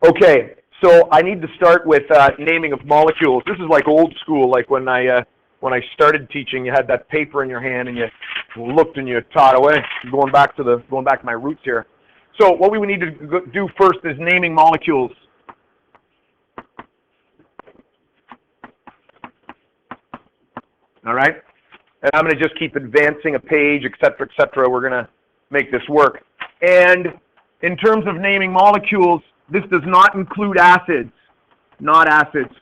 Okay, so I need to start with naming of molecules. This is like old school, like when I started teaching. You had that paper in your hand and you looked and you taught away. Going back to my roots here. So what we would need to do first is naming molecules. All right, and I'm going to just keep advancing a page, etc., etc. We're going to make this work. And in terms of naming molecules, this does not include acids, not acids.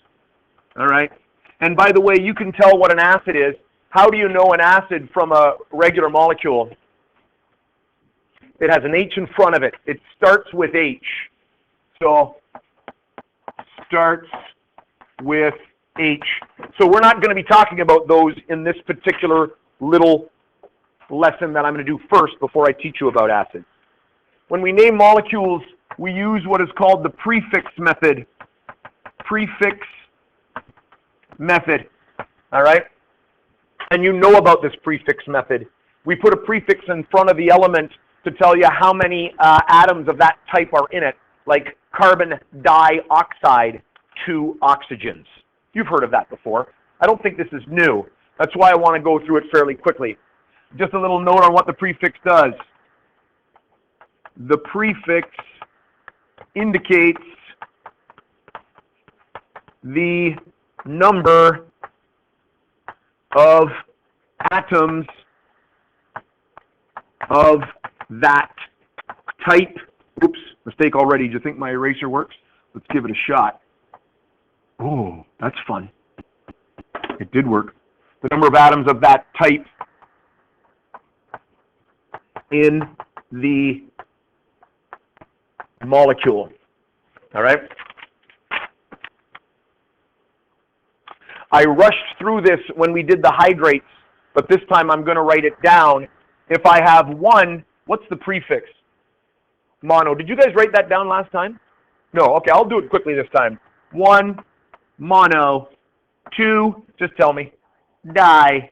All right. And by the way, you can tell what an acid is. How do you know an acid from a regular molecule? It has an H in front of it. It starts with H. So starts with H. So we're not going to be talking about those in this particular little lesson that I'm going to do first before I teach you about acids. When we name molecules, we use what is called the prefix method. Prefix method. All right? And you know about this prefix method. We put a prefix in front of the element to tell you how many atoms of that type are in it, like carbon dioxide, 2 oxygens. You've heard of that before. I don't think this is new. That's why I want to go through it fairly quickly. Just a little note on what the prefix does. The prefix indicates the number of atoms of that type. Oops, mistake already. Do you think my eraser works? Let's give it a shot. Oh, that's fun. It did work. The number of atoms of that type in the molecule. All right? I rushed through this when we did the hydrates, but this time I'm going to write it down. If I have 1, what's the prefix? Mono. Did you guys write that down last time? No. Okay, I'll do it quickly this time. 1, mono. 2, just tell me. Di.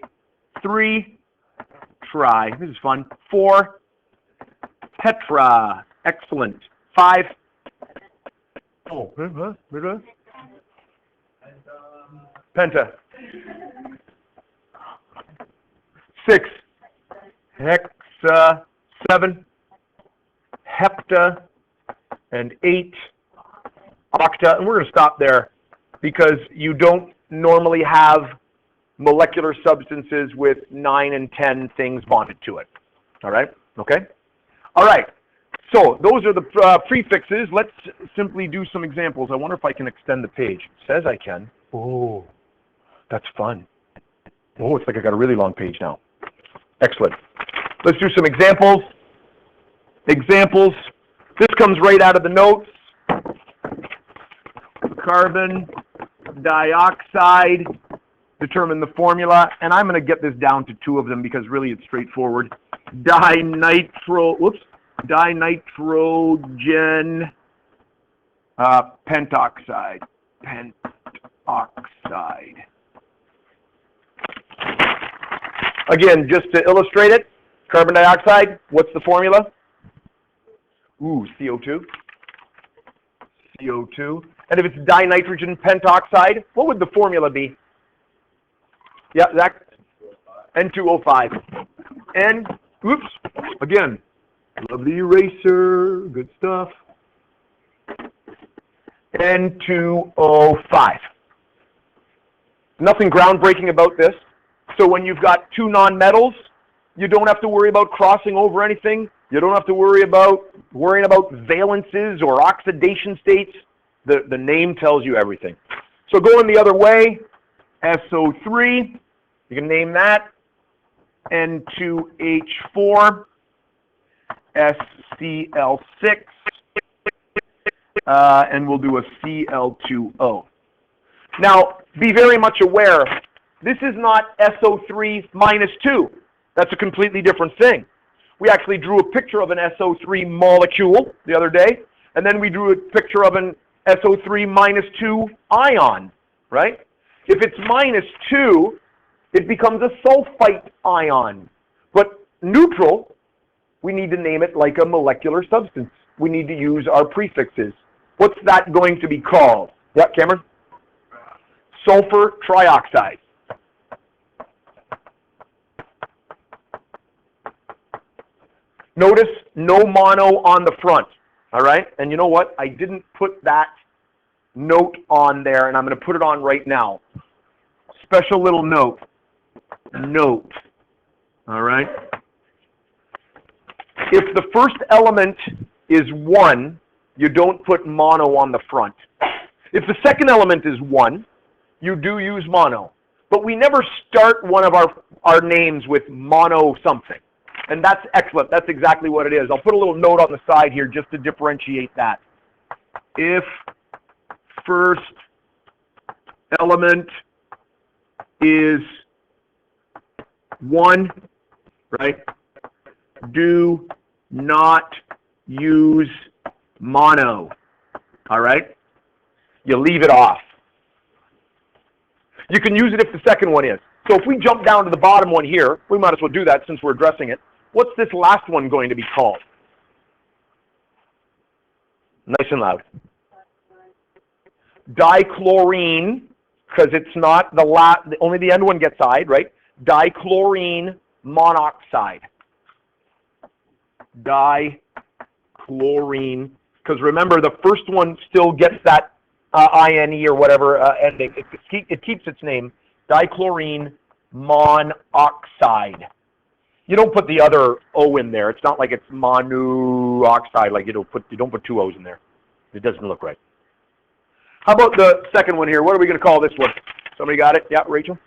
3, tri. This is fun. 4, tetra. Excellent. 5. Oh, penta. 6, hexa. 7, hepta. And 8, octa. And we're going to stop there because you don't normally have molecular substances with 9 and 10 things bonded to it. All right? Okay? All right. So those are the prefixes. Let's simply do some examples. I wonder if I can extend the page. It says I can. Oh, that's fun. Oh, it's like I got a really long page now. Excellent. Let's do some examples. Examples. This comes right out of the notes. Carbon dioxide. Determine the formula. And I'm going to get this down to 2 of them because really it's straightforward. Dinitrogen pentoxide. Pentoxide. Again, just to illustrate it, carbon dioxide, what's the formula? Ooh, CO2. CO2. And if it's dinitrogen pentoxide, what would the formula be? Yeah, Zach? N2O5. And, oops, again, love the eraser, good stuff. N2O5. Nothing groundbreaking about this. So when you've got 2 nonmetals, you don't have to worry about crossing over anything. You don't have to worry about worrying about valences or oxidation states. The name tells you everything. So going the other way, SO3, you can name that. N2H4, SCl6, and we'll do a Cl2O. Now, be very much aware, this is not SO3 minus 2. That's a completely different thing. We actually drew a picture of an SO3 molecule the other day, and then we drew a picture of an SO3 minus 2 ion, right? If it's minus 2, it becomes a sulfite ion. But neutral, we need to name it like a molecular substance. We need to use our prefixes. what's that going to be called? Yeah, Cameron? Sulfur trioxide. Notice no mono on the front, all right? And you know what? I didn't put that note on there, and I'm going to put it on right now. Special little note. Note, all right? If the first element is 1, you don't put mono on the front. If the second element is 1, you do use mono. But we never start one of our names with mono something. And that's excellent. That's exactly what it is. I'll put a little note on the side here just to differentiate that. If first element is 1, right, do not use mono, all right? You leave it off. You can use it if the second one is. So if we jump down to the bottom one here, we might as well do that since we're addressing it. What's this last one going to be called? Nice and loud. Dichlorine, because it's not only the end one gets side, right? Dichlorine monoxide. Dichlorine, because remember the first one still gets that INE or whatever ending. It keeps its name. Dichlorine monoxide. You don't put the other O in there. It's not like it's monoxide, like you don't put 2 O's in there. It doesn't look right. How about the second one here? What are we going to call this one? Somebody got it? Yeah, Rachel?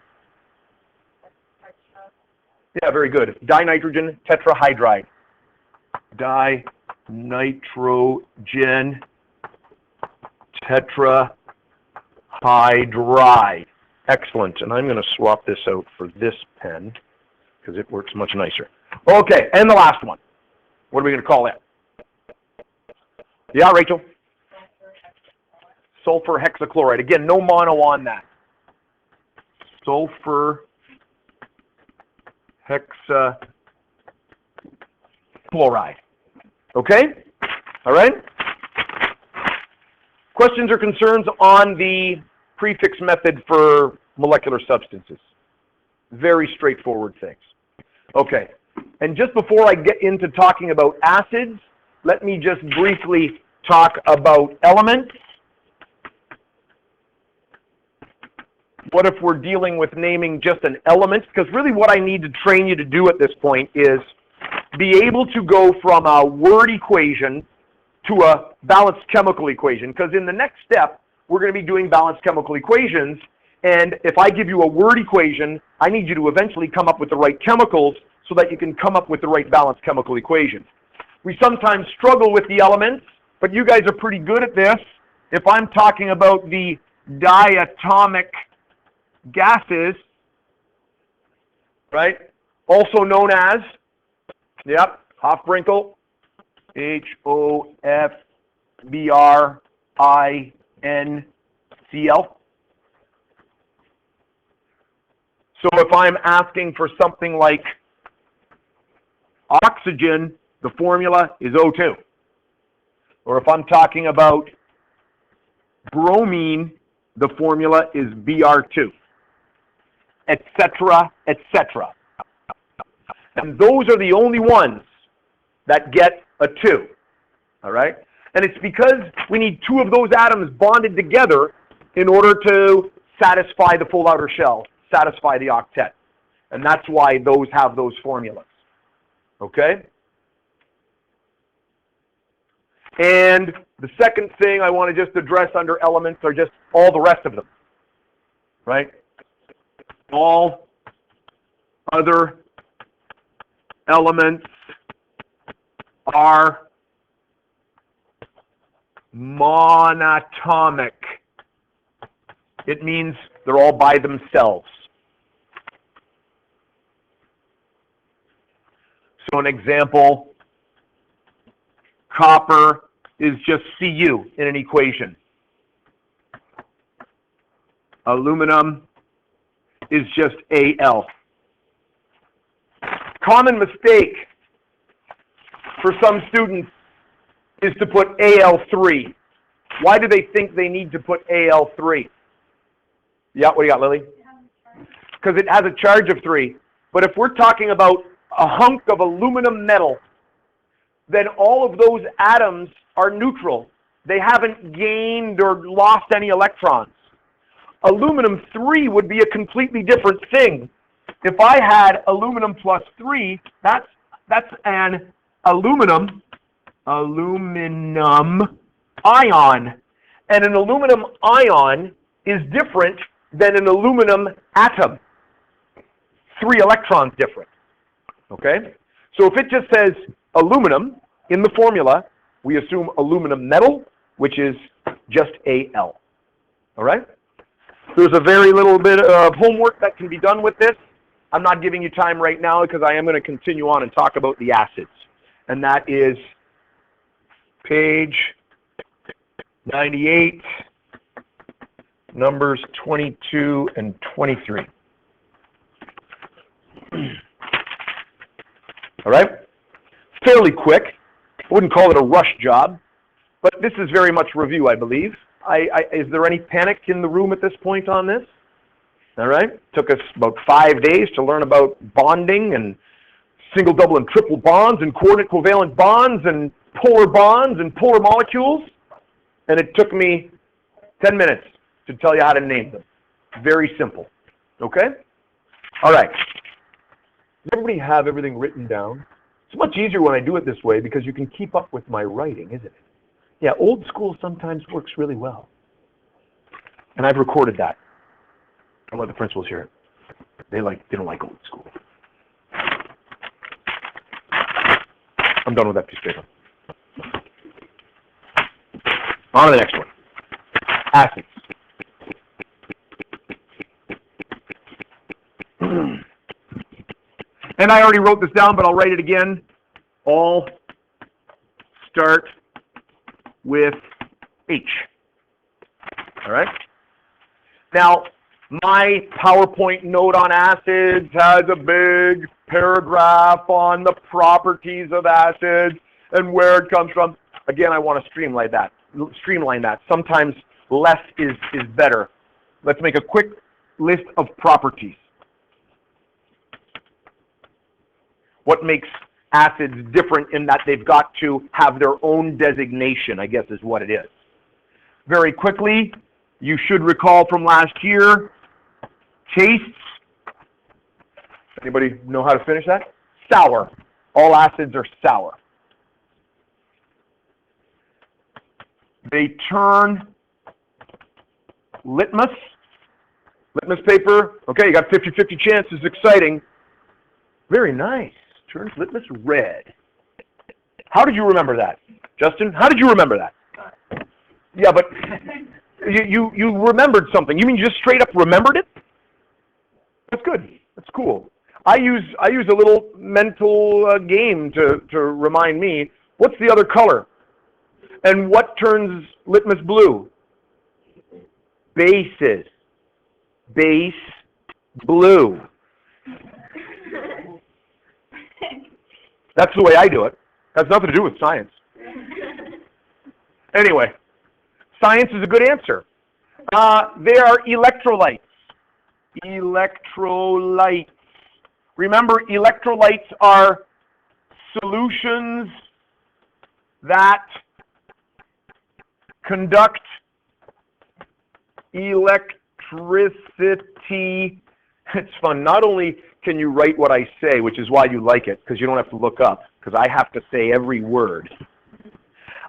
Yeah, very good. Dinitrogen tetrahydride. Dinitrogen tetrahydride. Excellent. And I'm going to swap this out for this pen because it works much nicer. Okay, and the last one. What are we going to call that? Yeah, Rachel? Sulfur hexachloride. Again, no mono on that. Sulfur hexachloride. Okay? All right? Questions or concerns on the prefix method for molecular substances? Very straightforward things. Okay. And just before I get into talking about acids, let me just briefly talk about elements. What if we're dealing with naming just an element? Because really what I need to train you to do at this point is be able to go from a word equation to a balanced chemical equation. Because in the next step, we're going to be doing balanced chemical equations. And if I give you a word equation, I need you to eventually come up with the right chemicals so that you can come up with the right balanced chemical equation. We sometimes struggle with the elements, but you guys are pretty good at this. If I'm talking about the diatomic gases, right, also known as, yep, Hofbrinkel, HOFBRINCL. So if I'm asking for something like oxygen, the formula is O2. Or if I'm talking about bromine, the formula is Br2, etc., etc. And those are the only ones that get a 2, all right? And it's because we need 2 of those atoms bonded together in order to satisfy the full outer shell, satisfy the octet. And that's why those have those formulas, okay? And the second thing I want to just address under elements are just all the rest of them, right? All other elements are monatomic. It means they're all by themselves. So an example, copper is just Cu in an equation. Aluminum is just Al. Common mistake for some students is to put Al3. Why do they think they need to put Al3? Yeah, what do you got, Lily? Because it has a charge of 3. But if we're talking about a hunk of aluminum metal, then all of those atoms are neutral. They haven't gained or lost any electrons. Aluminum 3 would be a completely different thing. If I had aluminum plus 3, that's an aluminum ion. And an aluminum ion is different than an aluminum atom. 3 electrons different. Okay? So if it just says aluminum in the formula, we assume aluminum metal, which is just Al. All right? There's a very little bit of homework that can be done with this. I'm not giving you time right now because I am going to continue on and talk about the acids. And that is page 98, numbers 22 and 23. All right? Fairly quick. I wouldn't call it a rush job, but this is very much review, I believe. Is there any panic in the room at this point on this? All right? Took us about 5 days to learn about bonding and single, double, and triple bonds and coordinate covalent bonds and polar molecules. And it took me 10 minutes to tell you how to name them. Very simple. Okay? All right. Does everybody have everything written down? It's much easier when I do it this way because you can keep up with my writing, isn't it? Yeah, old school sometimes works really well. And I've recorded that. I'll let the principals hear it. They don't like old school. I'm done with that piece of paper. On to the next one. Acids. And I already wrote this down, but I'll write it again. All start with H. All right? Now, my PowerPoint note on acids has a big paragraph on the properties of acids and where it comes from. Again, I want to streamline that. Sometimes less is better. Let's make a quick list of properties. What makes acids different in that they've got to have their own designation, I guess is what it is. Very quickly, you should recall from last year, tastes. Anybody know how to finish that? Sour. All acids are sour. They turn litmus paper. Okay, you got 50-50 chance. This is exciting. Very nice. Turns litmus red. How did you remember that? Justin, how did you remember that? Yeah, but you remembered something. You mean you just straight up remembered it? That's good. That's cool. I use a little mental game to remind me, what's the other color? And what turns litmus blue? Bases. Base blue. That's the way I do it. Has nothing to do with science. Anyway, science is a good answer. They are electrolytes. Electrolytes. Remember, electrolytes are solutions that conduct electricity. It's fun. Not only can you write what I say, which is why you like it, because you don't have to look up, because I have to say every word.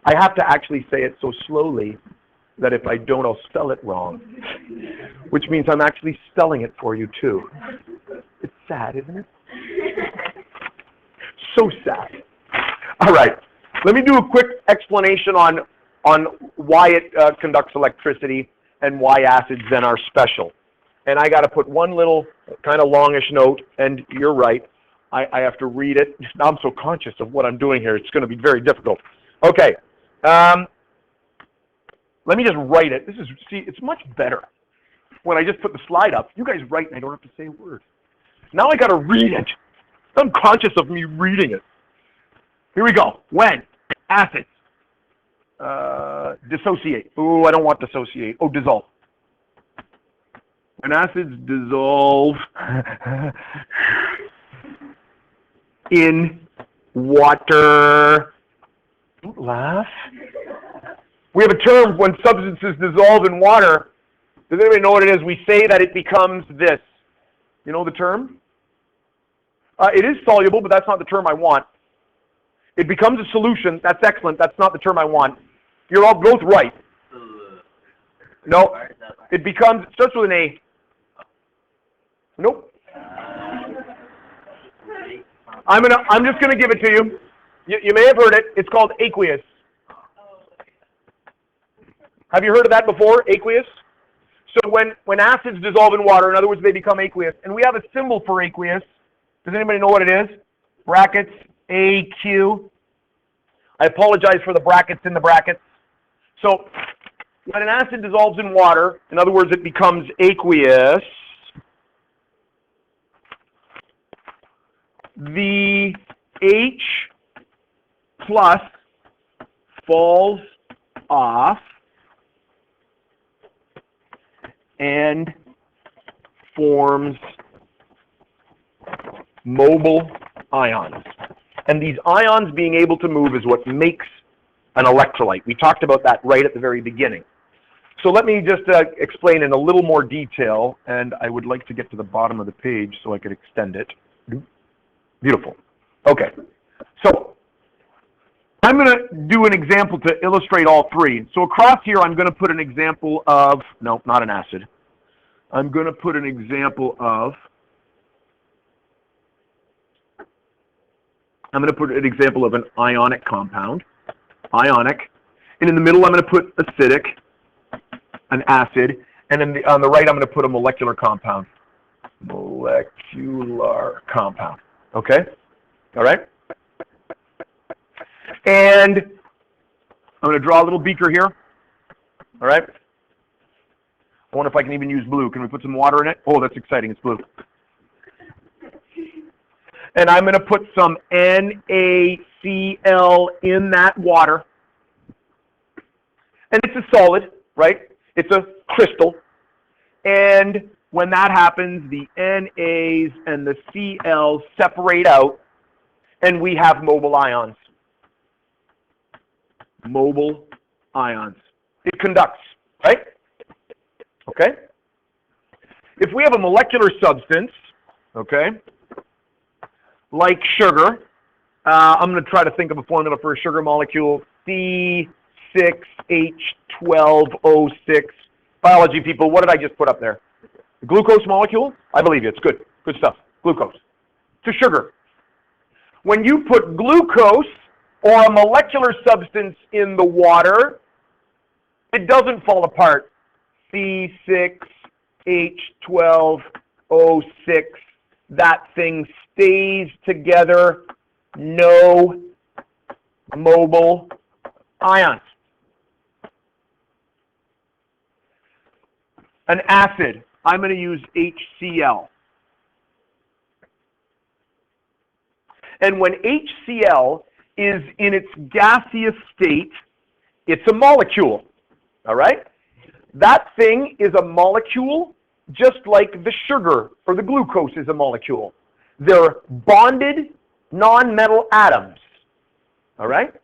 I have to actually say it so slowly that if I don't, I'll spell it wrong, which means I'm actually spelling it for you, too. It's sad, isn't it? So sad. All right. Let me do a quick explanation on why it conducts electricity and why acids then are special. And I got to put one little kind of longish note, and you're right, I have to read it. Now I'm so conscious of what I'm doing here, it's going to be very difficult. Okay, let me just write it. See, it's much better when I just put the slide up. You guys write and I don't have to say a word. Now I got to read it. I'm conscious of me reading it. Here we go. When acids Dissociate. Oh, I don't want dissociate. Oh, dissolve. When acids dissolve in water. Don't laugh. We have a term when substances dissolve in water. Does anybody know what it is? We say that it becomes this. You know the term? It is soluble, but that's not the term I want. It becomes a solution. That's excellent. That's not the term I want. You're all both right. No. It becomes, it starts with an A. Nope. I'm just gonna give it to you. You may have heard it. It's called aqueous. Have you heard of that before? Aqueous? So when acids dissolve in water, in other words, they become aqueous. And we have a symbol for aqueous. Does anybody know what it is? Brackets, AQ. I apologize for the brackets in the brackets. So when an acid dissolves in water, in other words, it becomes aqueous, the H plus falls off and forms mobile ions. And these ions being able to move is what makes an electrolyte. We talked about that right at the very beginning. So let me just explain in a little more detail, and I would like to get to the bottom of the page so I could extend it. Beautiful. Okay. So I'm going to do an example to illustrate all three. So across here, I'm going to put an example of, no, not an acid. I'm going to put an example of, an ionic compound. Ionic. And in the middle, I'm going to put acidic, an acid. And on the right, I'm going to put a molecular compound. Molecular compound. Okay? All right? And I'm going to draw a little beaker here. All right? I wonder if I can even use blue. Can we put some water in it? Oh, that's exciting. It's blue. And I'm going to put some NaCl in that water. And it's a solid, right? It's a crystal. And when that happens, the NAs and the Cls separate out, and we have mobile ions. Mobile ions. It conducts, right? Okay? If we have a molecular substance, okay, like sugar, I'm going to try to think of a formula for a sugar molecule, C6H12O6. Biology people, what did I just put up there? The glucose molecule? I believe you. It's good. Good stuff. Glucose. It's a sugar. When you put glucose or a molecular substance in the water, it doesn't fall apart. C6H12O6. That thing stays together. No mobile ions. An acid. I'm going to use HCl. And when HCl is in its gaseous state, it's a molecule. All right? That thing is a molecule just like the sugar or the glucose is a molecule. They're bonded non-metal atoms. All right?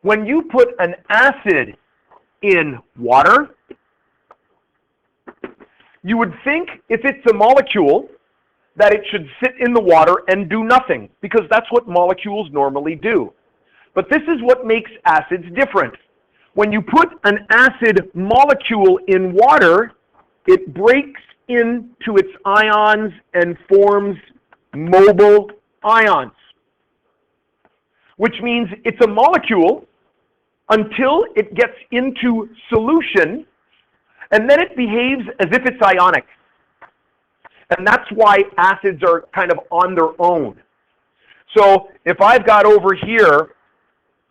When you put an acid in water, you would think if it's a molecule that it should sit in the water and do nothing, because that's what molecules normally do. But this is what makes acids different. When you put an acid molecule in water, it breaks into its ions and forms mobile ions, which means it's a molecule until it gets into solution, and then it behaves as if it's ionic. And that's why acids are kind of on their own. So if I've got over here,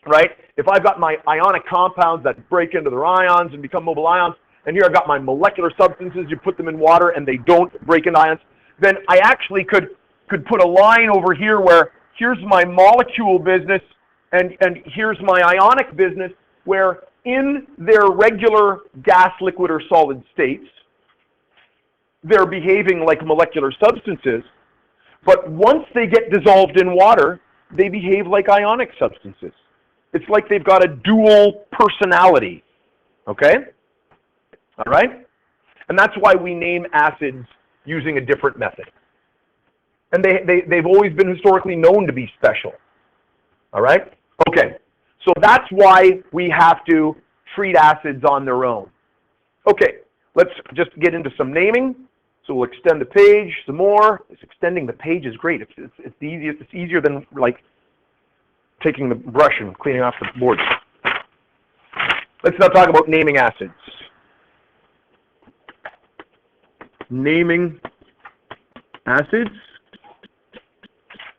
right, if I've got my ionic compounds that break into their ions and become mobile ions, and here I've got my molecular substances, you put them in water and they don't break into ions, then I actually could put a line over here where here's my molecule business And here's my ionic business, where in their regular gas, liquid, or solid states, they're behaving like molecular substances, but once they get dissolved in water, they behave like ionic substances. It's like they've got a dual personality, okay? All right? And that's why we name acids using a different method. And they've always been historically known to be special, all right? Okay, so that's why we have to treat acids on their own. Okay, let's just get into some naming. So we'll extend the page some more. This extending the page is great. It's the easiest. It's easier than like taking the brush and cleaning off the board. Let's now talk about naming acids. Naming acids.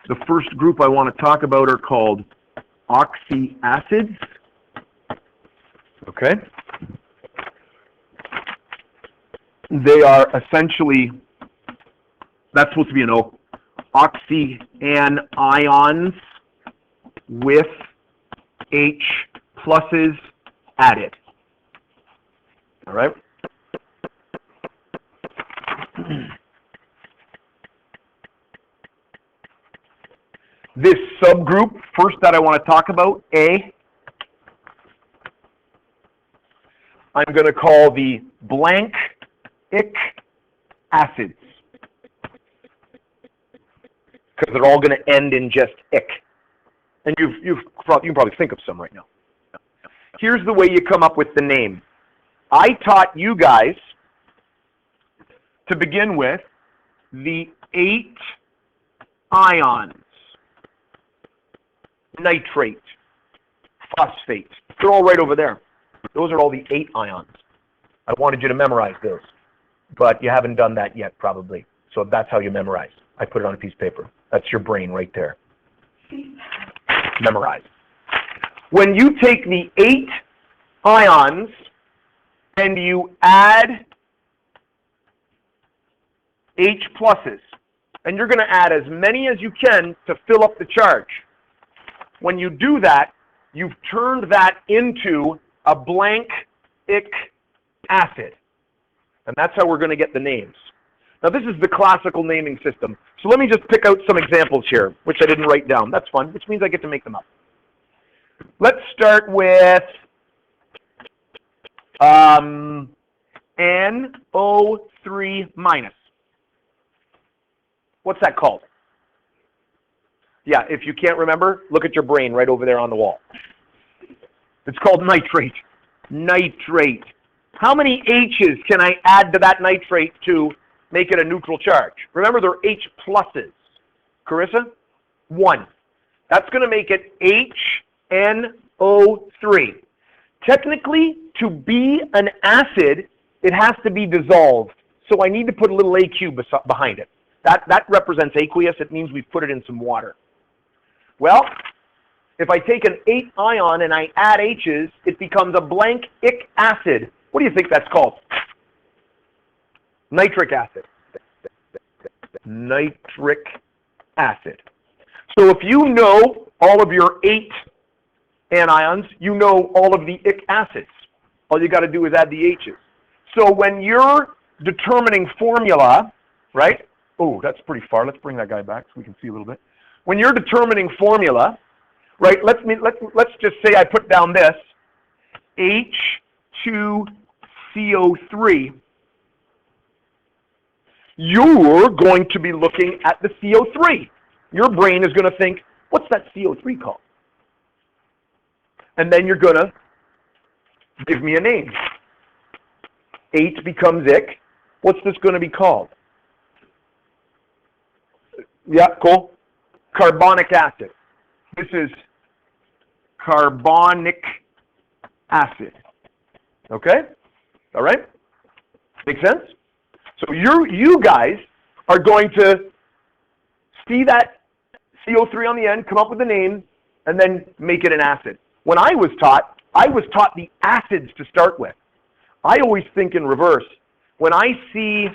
The first group I want to talk about are called oxyacids. Okay. They are essentially, that's supposed to be an O, oxyanions with H pluses added. All right? This subgroup, first that I want to talk about, A, I'm going to call the blank ic acids, because they're all going to end in just ic. And you can probably think of some right now. Here's the way you come up with the name. I taught you guys to begin with the 8 ions: nitrate, phosphate. They're all right over there. Those are all the 8 ions. I wanted you to memorize those, but you haven't done that yet probably. So that's how you memorize. I put it on a piece of paper. That's your brain right there. Memorize. When you take the 8 ions and you add H pluses, and you're going to add as many as you can to fill up the charge. When you do that, you've turned that into a blank ic acid. And that's how we're going to get the names. Now this is the classical naming system. So let me just pick out some examples here, which I didn't write down. That's fun, which means I get to make them up. Let's start with NO3 minus. What's that called? Yeah, if you can't remember, look at your brain right over there on the wall. It's called nitrate. Nitrate. How many H's can I add to that nitrate to make it a neutral charge? Remember, they're H pluses. Carissa? 1. That's going to make it HNO3. Technically, to be an acid, it has to be dissolved. So I need to put a little AQ behind it. That represents aqueous. It means we've put it in some water. Well, if I take an 8 ion and I add H's, it becomes a blank ic acid. What do you think that's called? Nitric acid. Nitric acid. So if you know all of your 8 anions, you know all of the ic acids. All you got to do is add the H's. So when you're determining formula, right? Oh, that's pretty far. Let's bring that guy back so we can see a little bit. When you're determining formula, right, let's just say I put down this H2CO3. You're going to be looking at the CO3. Your brain is going to think, what's that CO3 called? And then you're going to give me a name. 8 becomes ic. What's this going to be called? Yeah, cool. Carbonic acid. This is carbonic acid. Okay? All right? Make sense? So you guys are going to see that CO3 on the end, come up with a name, and then make it an acid. When I was taught the acids to start with. I always think in reverse. When I see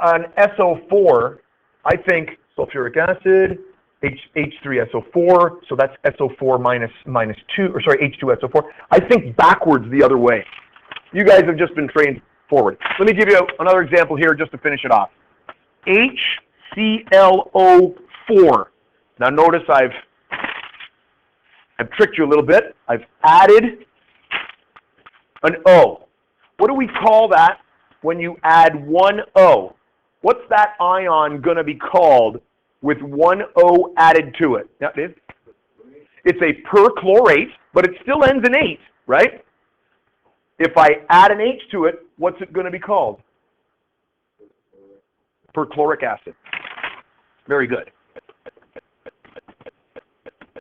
an SO4, I think sulfuric acid, H3SO4, so that's SO4 minus 2, or sorry, H2SO4. I think backwards the other way. You guys have just been trained forward. Let me give you another example here just to finish it off. HClO4. Now notice I've tricked you a little bit. I've added an O. What do we call that when you add one O? What's that ion going to be called with one O added to it? Yeah, Dave? It's a perchlorate, but it still ends in 8, right? If I add an H to it, what's it going to be called? Perchloric acid. Very good.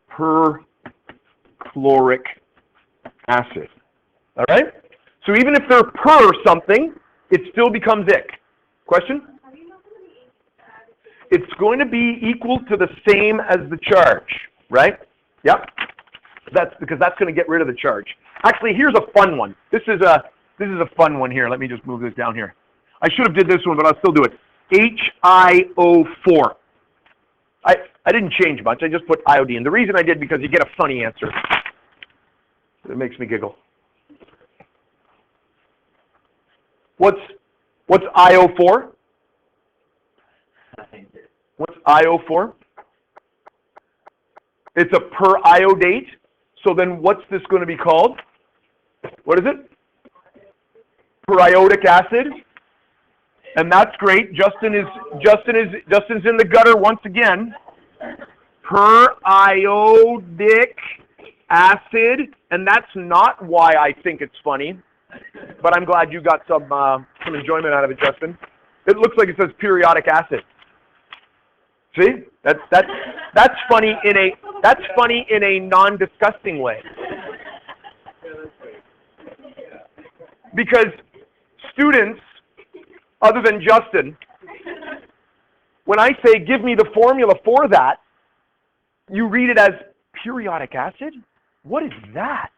Perchloric acid. All right? So even if they're per something, it still becomes ick. Question? It's going to be equal to the same as the charge, right? Yep. That's because that's going to get rid of the charge. Actually, here's a fun one. This is a fun one here. Let me just move this down here. I should have did this one, but I'll still do it. HiO4. I didn't change much. I just put iodine. The reason I did because you get a funny answer. It makes me giggle. What's IO4? What's IO4? It's a periodate. So then what's this going to be called? What is it? Periodic acid. And that's great. Justin's in the gutter once again. Periodic acid, and that's not why I think it's funny. But I'm glad you got some enjoyment out of it, Justin. It looks like it says periodic acid. See? That's funny in a non-disgusting way. Because students, other than Justin, when I say give me the formula for that, you read it as periodic acid? What is that?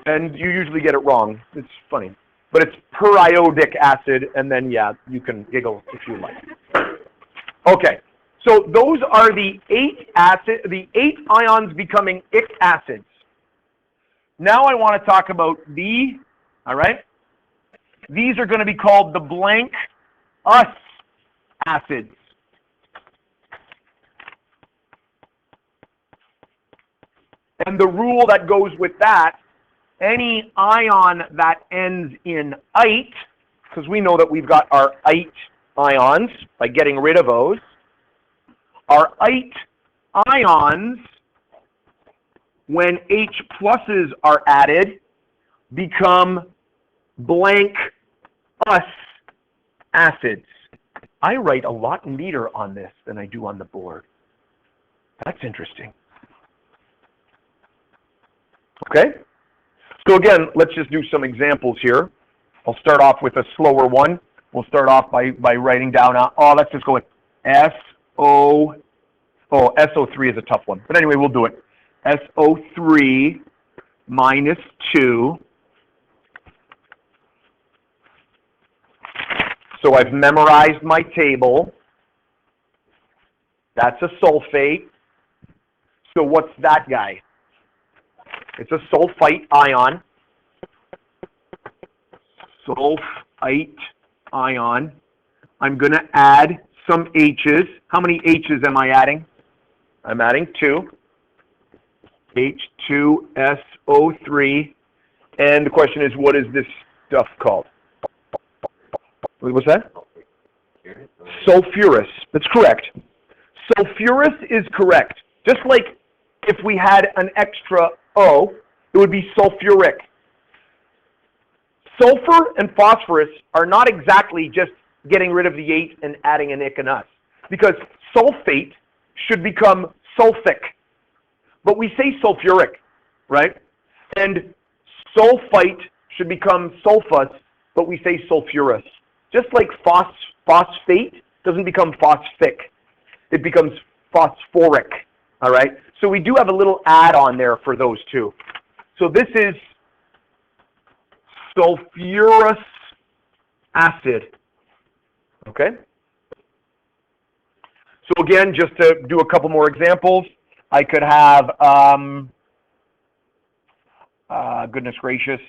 And you usually get it wrong. It's funny. But it's periodic acid, and then, yeah, you can giggle if you like. Okay, so those are the 8 ions becoming ick acids. Now I want to talk about all right? These are going to be called the blank us acids. And the rule that goes with that, any ion that ends in ite, because we know that we've got our ite ions by getting rid of those, our ite ions, when H pluses are added, become blank us acids. I write a lot neater on this than I do on the board. That's interesting. Okay? So again, let's just do some examples here. I'll start off with a slower one. We'll start off by writing down, let's just go with SO3 is a tough one. But anyway, we'll do it. SO3 minus 2. So I've memorized my table. That's a sulfate. So what's that guy? It's a sulfite ion. Sulfite ion. I'm going to add some H's. How many H's am I adding? I'm adding 2. H2SO3. And the question is, what is this stuff called? What's that? Sulfurous. That's correct. Sulfurous is correct. Just like if we had an extra O, it would be sulfuric. Sulfur and phosphorus are not exactly just getting rid of the 8 and adding an ick and us. Because sulfate should become sulfic. But we say sulfuric, right? And sulfite should become sulfus, but we say sulfurous. Just like phosphate doesn't become phosphic. It becomes phosphoric, all right? So we do have a little add-on there for those two. So this is sulfurous acid, okay? So again, just to do a couple more examples, I could have, goodness gracious,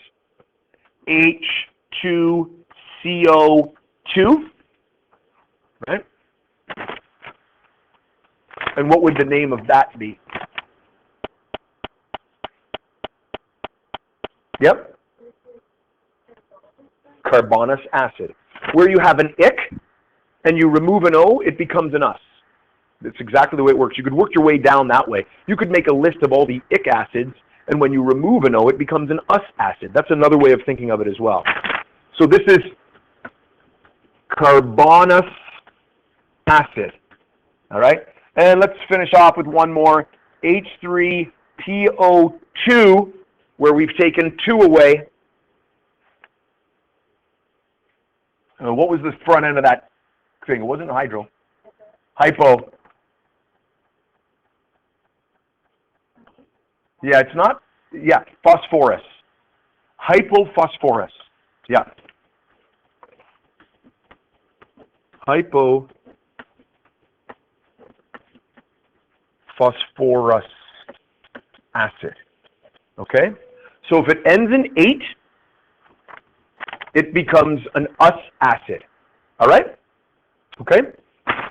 H2CO2, right? And what would the name of that be? Yep. Carbonous acid. Where you have an ick and you remove an O, it becomes an us. That's exactly the way it works. You could work your way down that way. You could make a list of all the ick acids, and when you remove an O, it becomes an us acid. That's another way of thinking of it as well. So this is carbonous acid. All right? And let's finish off with one more. H3PO2, where we've taken 2 away. What was the front end of that thing? It wasn't hydro. Hypo. Yeah, it's not. Yeah, phosphorus. Hypophosphorus. Yeah. Hypophosphorus acid. Okay? So if it ends in 8, it becomes an us acid. All right? Okay?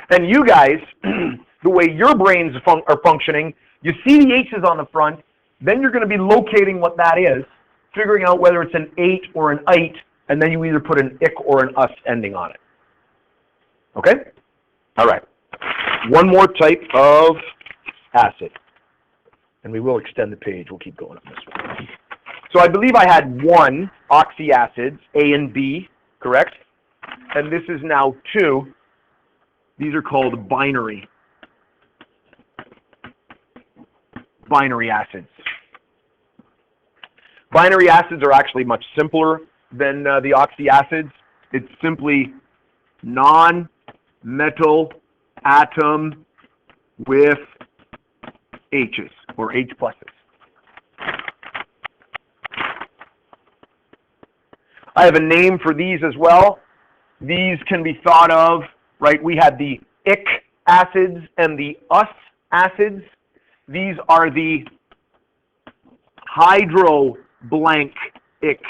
And you guys, the way your brains are functioning, you see the H's on the front, then you're going to be locating what that is, figuring out whether it's an 8 or an 8, and then you either put an ick or an us ending on it. Okay? All right. One more type of acid. And we will extend the page. We'll keep going on this one. So I believe I had 1 oxyacids, A and B, correct? And this is now 2. These are called binary acids. Binary acids are actually much simpler than the oxyacids. It's simply non-metal atom with H's, or H pluses. I have a name for these as well. These can be thought of, right? We had the ick acids and the us acids. These are the hydro blank ick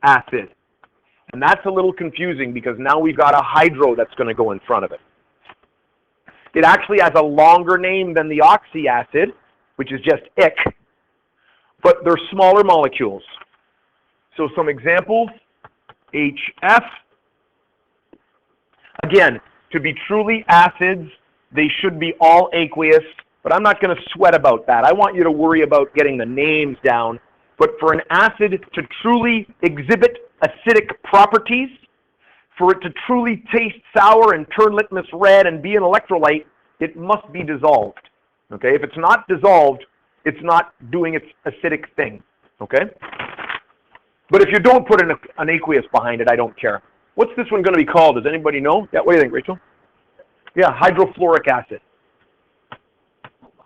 acid. And that's a little confusing because now we've got a hydro that's going to go in front of it. It actually has a longer name than the oxyacid, which is just ick, but they're smaller molecules. So some examples, HF. Again, to be truly acids, they should be all aqueous, but I'm not going to sweat about that. I want you to worry about getting the names down. But for an acid to truly exhibit acidic properties, for it to truly taste sour and turn litmus red and be an electrolyte, it must be dissolved. Okay? If it's not dissolved, it's not doing its acidic thing. Okay? But if you don't put an aqueous behind it, I don't care. What's this one going to be called? Does anybody know? Yeah, what do you think, Rachel? Yeah, hydrofluoric acid.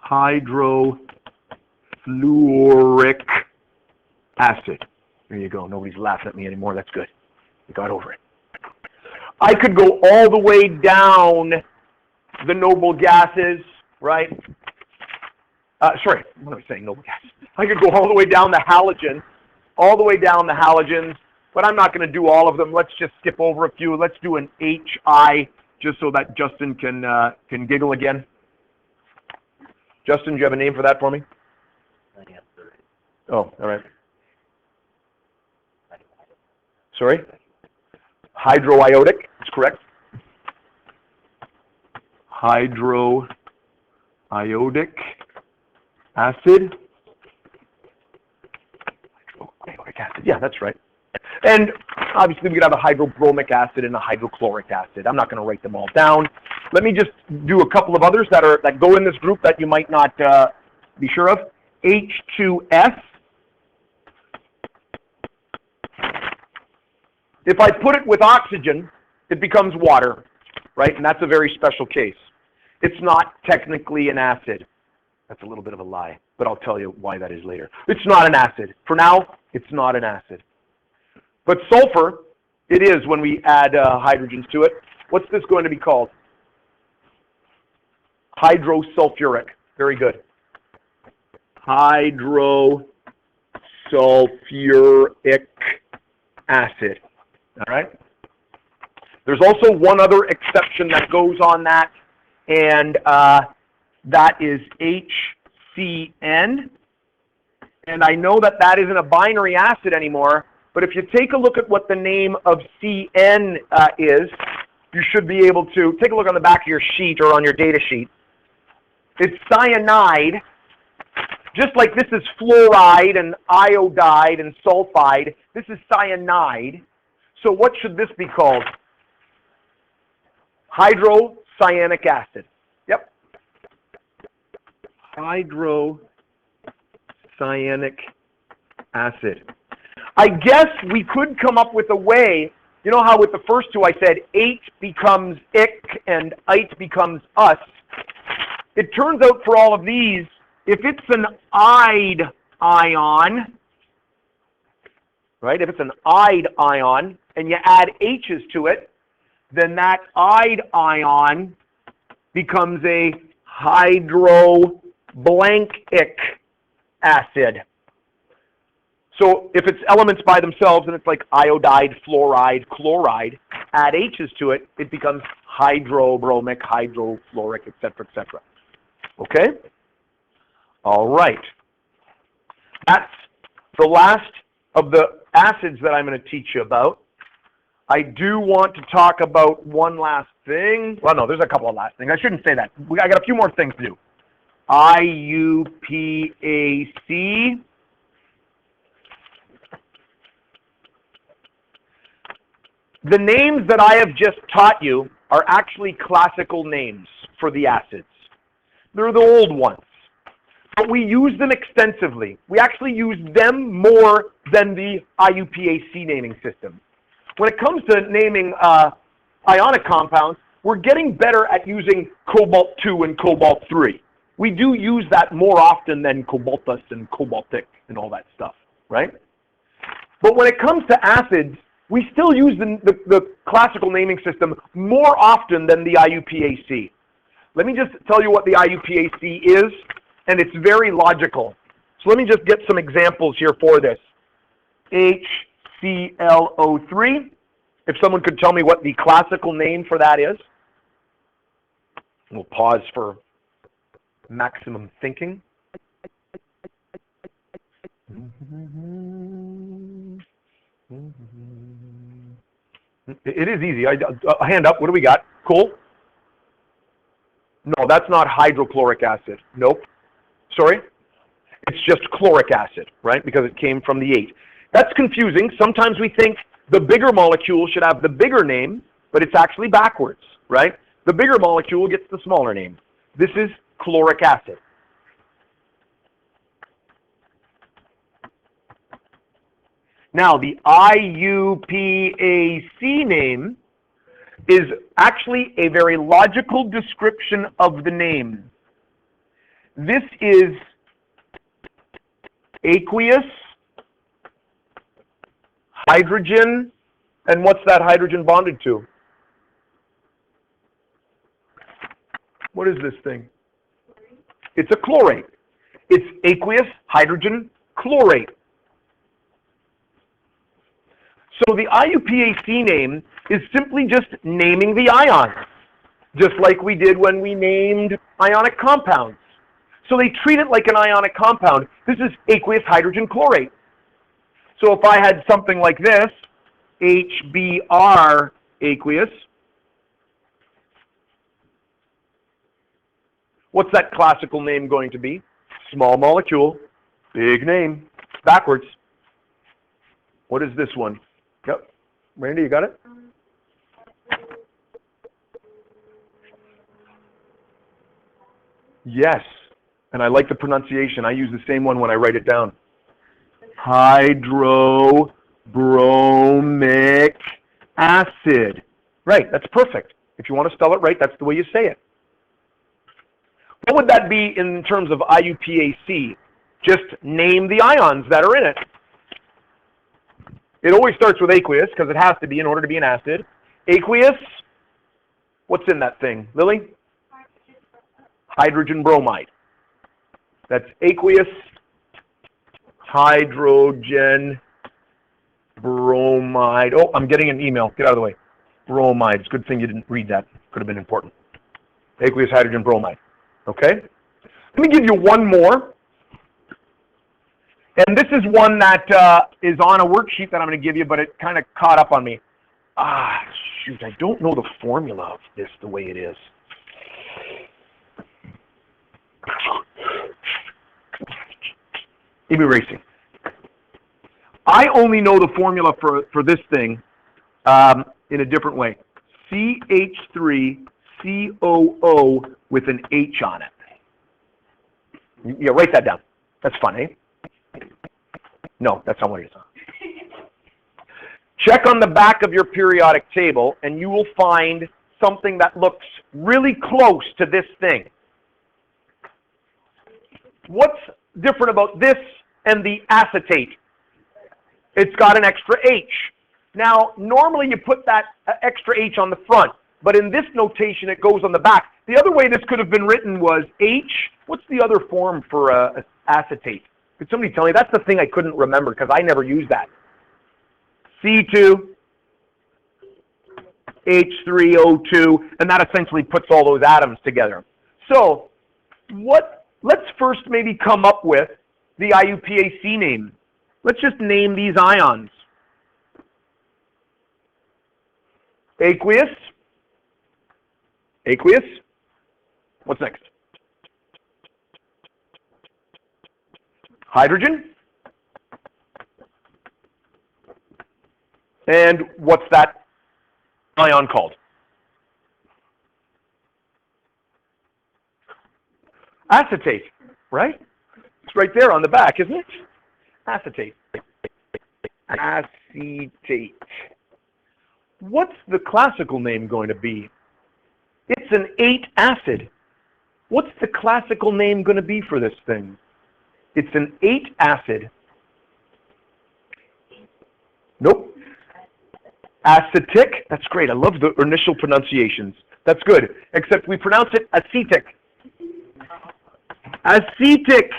Hydrofluoric acid. There you go. Nobody's laughing at me anymore. That's good. You got over it. I could go all the way down the noble gases, right? Sorry, what am I saying? Noble gases. I could go all the way down the halogens, but I'm not going to do all of them. Let's just skip over a few. Let's do an HI, just so that Justin can giggle again. Justin, do you have a name for that for me? Oh, all right. Sorry? Hydroiodic, that's correct. Hydroiodic acid. Hydroiodic acid, yeah, that's right. And obviously we could have a hydrobromic acid and a hydrochloric acid. I'm not going to write them all down. Let me just do a couple of others that go in this group that you might not be sure of. H2S. If I put it with oxygen, it becomes water, right? And that's a very special case. It's not technically an acid. That's a little bit of a lie, but I'll tell you why that is later. It's not an acid. For now, it's not an acid. But sulfur, it is when we add hydrogens to it. What's this going to be called? Hydrosulfuric. Very good. Hydrosulfuric acid. All right? There's also one other exception that goes on that, and that is HCN. And I know that that isn't a binary acid anymore, but if you take a look at what the name of CN is, you should be able to take a look on the back of your sheet or on your data sheet. It's cyanide, just like this is fluoride and iodide and sulfide. This is cyanide. So what should this be called? Hydrocyanic acid. Yep. Hydrocyanic acid. I guess we could come up with a way, you know how with the first two I said ate becomes ick and ite becomes us. It turns out for all of these, if it's an ide ion, right, if it's an ide ion and you add H's to it, then that ide ion becomes a hydroblankic acid. So if it's elements by themselves and it's like iodide, fluoride, chloride, add H's to it, it becomes hydrobromic, hydrofluoric, etc., etc. Okay? All right. That's the last of the acids that I'm going to teach you about. I do want to talk about one last thing. Well, no, there's a couple of last things. I shouldn't say that. I got a few more things to do. IUPAC. The names that I have just taught you are actually classical names for the acids. They're the old ones, but we use them extensively. We actually use them more than the IUPAC naming system. When it comes to naming ionic compounds, we're getting better at using cobalt-2 and cobalt-3. We do use that more often than cobaltous and cobaltic and all that stuff, right? But when it comes to acids, we still use the classical naming system more often than the IUPAC. Let me just tell you what the IUPAC is, and it's very logical. So let me just get some examples here for this. HClO3. If someone could tell me what the classical name for that is. We'll pause for maximum thinking. It is easy. A hand up. What do we got? Cool. No, that's not hydrochloric acid. Nope. Sorry? It's just chloric acid, right? Because it came from the 8. That's confusing. Sometimes we think the bigger molecule should have the bigger name, but it's actually backwards, right? The bigger molecule gets the smaller name. This is chloric acid. Now, the IUPAC name is actually a very logical description of the name. This is aqueous hydrogen, and what's that hydrogen bonded to? What is this thing? It's a chlorate. It's aqueous hydrogen chlorate. So the IUPAC name is simply just naming the ions, just like we did when we named ionic compounds. So they treat it like an ionic compound. This is aqueous hydrogen chlorate. So if I had something like this, HBr aqueous, what's that classical name going to be? Small molecule, big name, backwards. What is this one? Yep. Randy, you got it? Yes. And I like the pronunciation. I use the same one when I write it down. Hydrobromic acid. Right, that's perfect. If you want to spell it right, that's the way you say it. What would that be in terms of IUPAC? Just name the ions that are in it. It always starts with aqueous because it has to be in order to be an acid. Aqueous, what's in that thing? Lily? hydrogen bromide. That's aqueous hydrogen bromide. Oh, I'm getting an email. Get out of the way. Bromides. Good thing you didn't read that. Could have been important. Aqueous hydrogen bromide. Okay? Let me give you one more. And this is one that is on a worksheet that I'm going to give you, but it kind of caught up on me. Ah, shoot, I don't know the formula of this the way it is. Erasing. I only know the formula for this thing in a different way. SCH3COO with an H on it. Yeah, write that down. That's fun, eh? No, that's not what it is. Check on the back of your periodic table, and you will find something that looks really close to this thing. What's different about this and the acetate? It's got an extra H. Now, normally you put that extra H on the front, but in this notation it goes on the back. The other way this could have been written was H. What's the other form for acetate? Could somebody tell me? That's the thing I couldn't remember because I never used that. C2, H3O2, and that essentially puts all those atoms together. So, let's first maybe come up with the IUPAC name. Let's just name these ions. Aqueous. Aqueous. What's next? Hydrogen. And what's that ion called? Acetate, right? It's right there on the back, isn't it? Acetate. Acetate. What's the classical name going to be? It's an 8 acid. What's the classical name going to be for this thing? It's an 8 acid. Nope. Acetic. That's great. I love the initial pronunciations. That's good. Except we pronounce it acetic. Acetic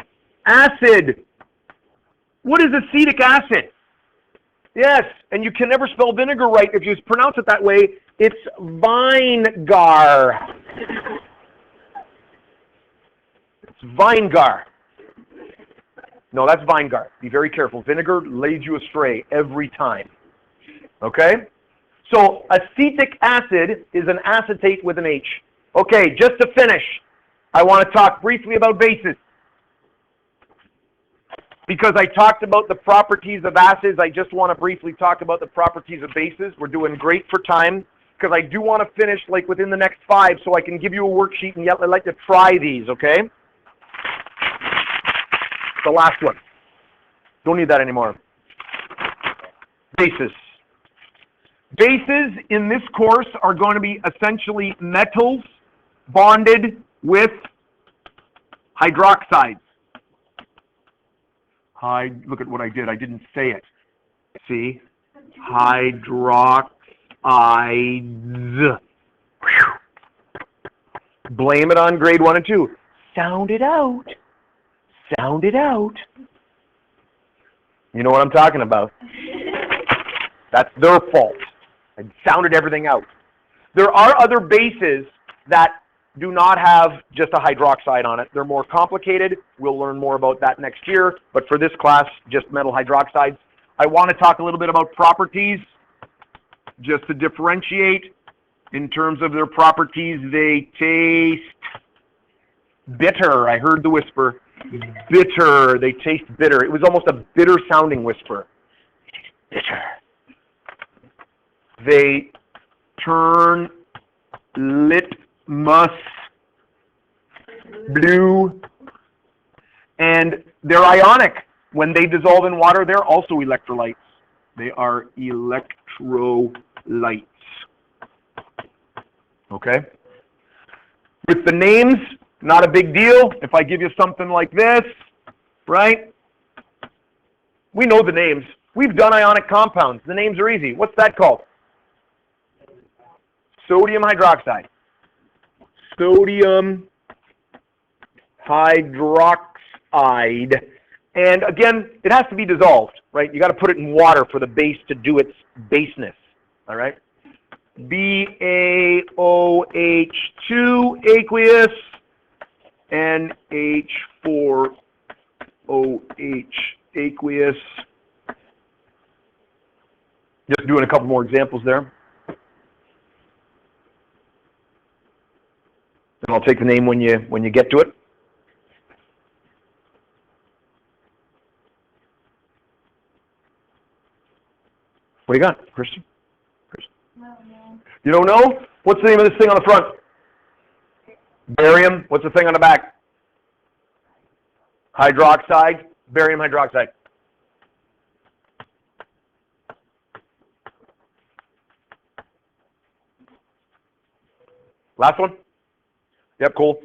acid. What is acetic acid? Yes, and you can never spell vinegar right if you pronounce it that way. It's vinegar. It's vinegar. No, that's vinegar. Be very careful. Vinegar leads you astray every time. Okay? So acetic acid is an acetate with an H. Okay, just to finish, I want to talk briefly about bases. Because I talked about the properties of acids, I just want to briefly talk about the properties of bases. We're doing great for time, because I do want to finish like within the next 5 so I can give you a worksheet and I'd like to try these, okay? The last one. Don't need that anymore. Bases. Bases in this course are going to be essentially metals bonded with hydroxides. Look at what I did. I didn't say it. See? Hydroxides. Whew. Blame it on grade 1 and 2. Sound it out. Sound it out. You know what I'm talking about. That's their fault. I sounded everything out. There are other bases that do not have just a hydroxide on it. They're more complicated. We'll learn more about that next year. But for this class, just metal hydroxides. I want to talk a little bit about properties, just to differentiate. In terms of their properties, they taste bitter. I heard the whisper. Bitter. They taste bitter. It was almost a bitter-sounding whisper. Bitter. They turn litmus blue, and they're ionic. When they dissolve in water, they're also electrolytes. They are electrolytes. Okay? With the names, not a big deal. If I give you something like this, right? We know the names. We've done ionic compounds. The names are easy. What's that called? Sodium hydroxide. Sodium hydroxide. And again, it has to be dissolved, right? You got to put it in water for the base to do its baseness, all right? BaOH2 aqueous, NH4OH aqueous. Just doing a couple more examples there. And I'll take the name when you get to it. What do you got, Kristen? No. You don't know? What's the name of this thing on the front? Barium. What's the thing on the back? Hydroxide. Barium hydroxide. Last one? Yep, cool.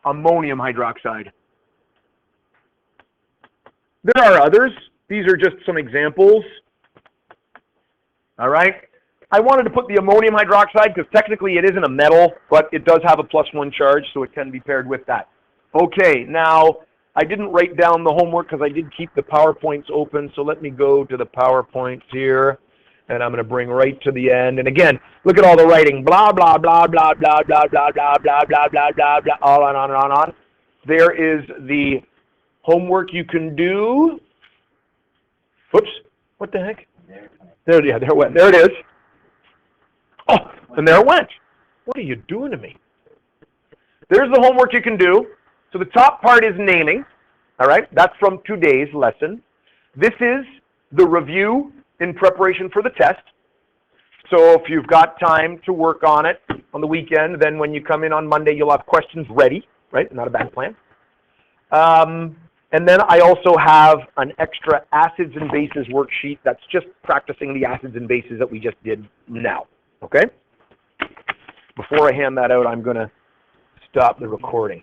Ammonium hydroxide. There are others. These are just some examples. All right. I wanted to put the ammonium hydroxide because technically it isn't a metal, but it does have a +1 charge, so it can be paired with that. Okay, now I didn't write down the homework because I did keep the PowerPoints open, so let me go to the PowerPoints here, and I'm going to bring right to the end. And again, look at all the writing, blah, blah, blah, blah, blah, blah, blah, blah, blah, blah, blah, blah, blah, all on and on and on. There is the homework you can do. Whoops, what the heck? There it went. There it is. Oh, and there it went. What are you doing to me? There's the homework you can do. So the top part is naming. All right, that's from today's lesson. This is the review in preparation for the test. So if you've got time to work on it on the weekend, then when you come in on Monday, you'll have questions ready, right? Not a bad plan. And then I also have an extra acids and bases worksheet that's just practicing the acids and bases that we just did now, okay? Before I hand that out, I'm going to stop the recording.